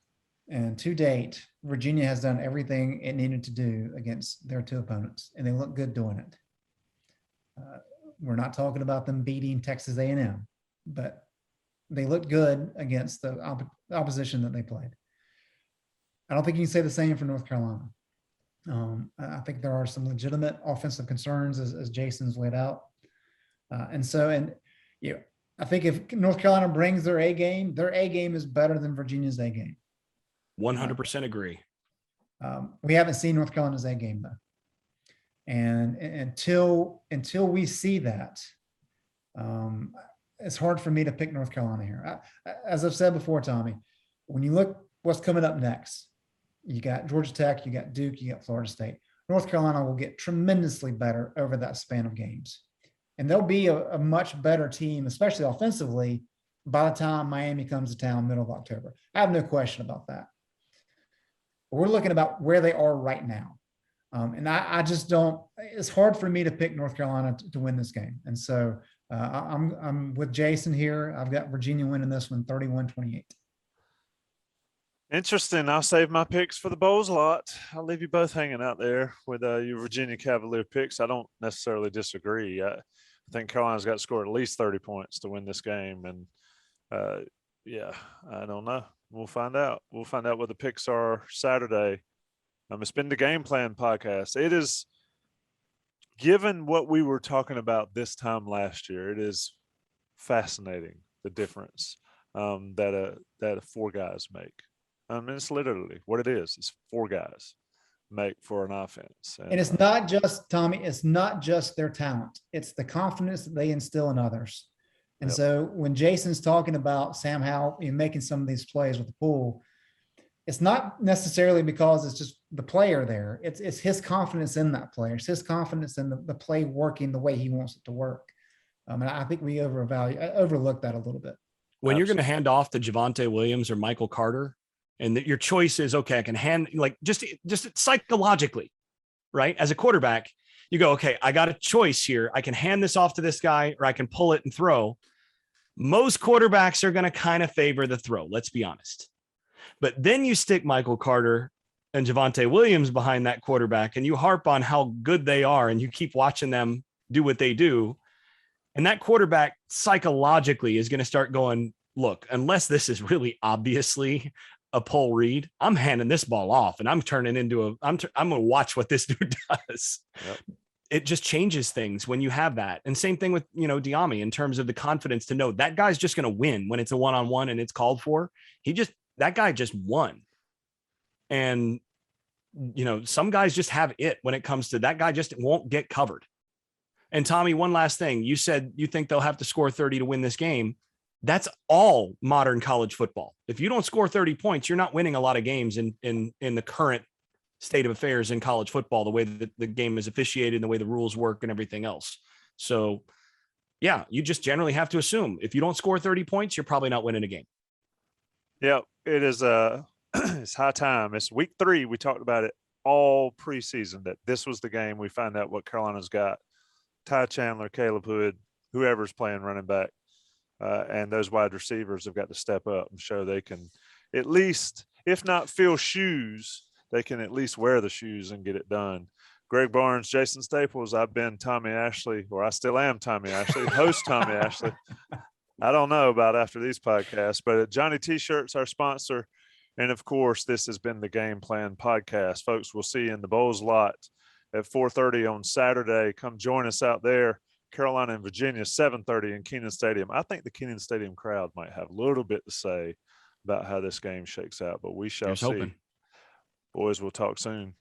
And to date, Virginia has done everything it needed to do against their two opponents, and they look good doing it. We're not talking about them beating Texas A&M, but they looked good against the opposition that they played. I don't think you can say the same for North Carolina. I think there are some legitimate offensive concerns as Jason's laid out. I think if North Carolina brings their A game is better than Virginia's A game. 100% agree. We haven't seen North Carolina's A game though. And until we see that, it's hard for me to pick North Carolina here. As I've said before, Tommy, when you look what's coming up next, you got Georgia Tech, you got Duke, you got Florida State. North Carolina will get tremendously better over that span of games. And they'll be a much better team, especially offensively, by the time Miami comes to town middle of October. I have no question about that. But we're looking about where they are right now. And I just don't, it's hard for me to pick North Carolina to win this game. And so I'm with Jason here. I've got Virginia winning this one 31-28. Interesting. I'll save my picks for the Bowls lot. I'll leave you both hanging out there with your Virginia Cavalier picks. I don't necessarily disagree. I think Carolina's got to score at least 30 points to win this game. And yeah, I don't know. We'll find out. We'll find out what the picks are Saturday. It's been the Game Plan podcast. It is, given what we were talking about this time last year, it is fascinating the difference that four guys make. It's literally what it is. It's four guys make for an offense. And it's not just, Tommy, it's not just their talent. It's the confidence that they instill in others. And so when Jason's talking about Sam Howell making some of these plays with the pool, it's not necessarily because it's just the player there. It's his confidence in that player. It's his confidence in the play working the way he wants it to work. And I think we overlook that a little bit. When you're going to hand off to Javonte Williams or Michael Carter, and your choice is, okay, I can hand, like, just psychologically, right? As a quarterback, you go, okay, I got a choice here. I can hand this off to this guy, or I can pull it and throw. Most quarterbacks are going to kind of favor the throw, let's be honest. But then you stick Michael Carter and Javonte Williams behind that quarterback, and you harp on how good they are, and you keep watching them do what they do. And that quarterback psychologically is going to start going, look, unless this is really obviously a pull read, I'm handing this ball off and I'm turning into I'm going to watch what this dude does. Yep. It just changes things when you have that. And same thing with, Diami, in terms of the confidence to know that guy's just going to win when it's a one-on-one and it's called for. That guy just won. And, some guys just have it when it comes to that guy just won't get covered. And Tommy, one last thing, you said you think they'll have to score 30 to win this game. That's all modern college football. If you don't score 30 points, you're not winning a lot of games in the current state of affairs in college football, the way that the game is officiated and the way the rules work and everything else. So yeah, you just generally have to assume if you don't score 30 points, you're probably not winning a game. Yeah, it is it's high time. It's week 3. We talked about it all preseason that this was the game we find out what Carolina's got. Ty Chandler, Caleb Hood, whoever's playing running back, and those wide receivers have got to step up and show they can at least, if not fill shoes, they can at least wear the shoes and get it done. Greg Barnes, Jason Staples, I've been Tommy Ashley, or I still am Tommy Ashley, host Tommy Ashley. I don't know about after these podcasts, but Johnny T-shirts, our sponsor. And of course, this has been the Game Plan Podcast. Folks, we'll see you in the Bowls lot at 4:30 on Saturday. Come join us out there. Carolina and Virginia, 7:30 in Kenan Stadium. I think the Kenan Stadium crowd might have a little bit to say about how this game shakes out, but we shall see. Hoping. Boys, we'll talk soon.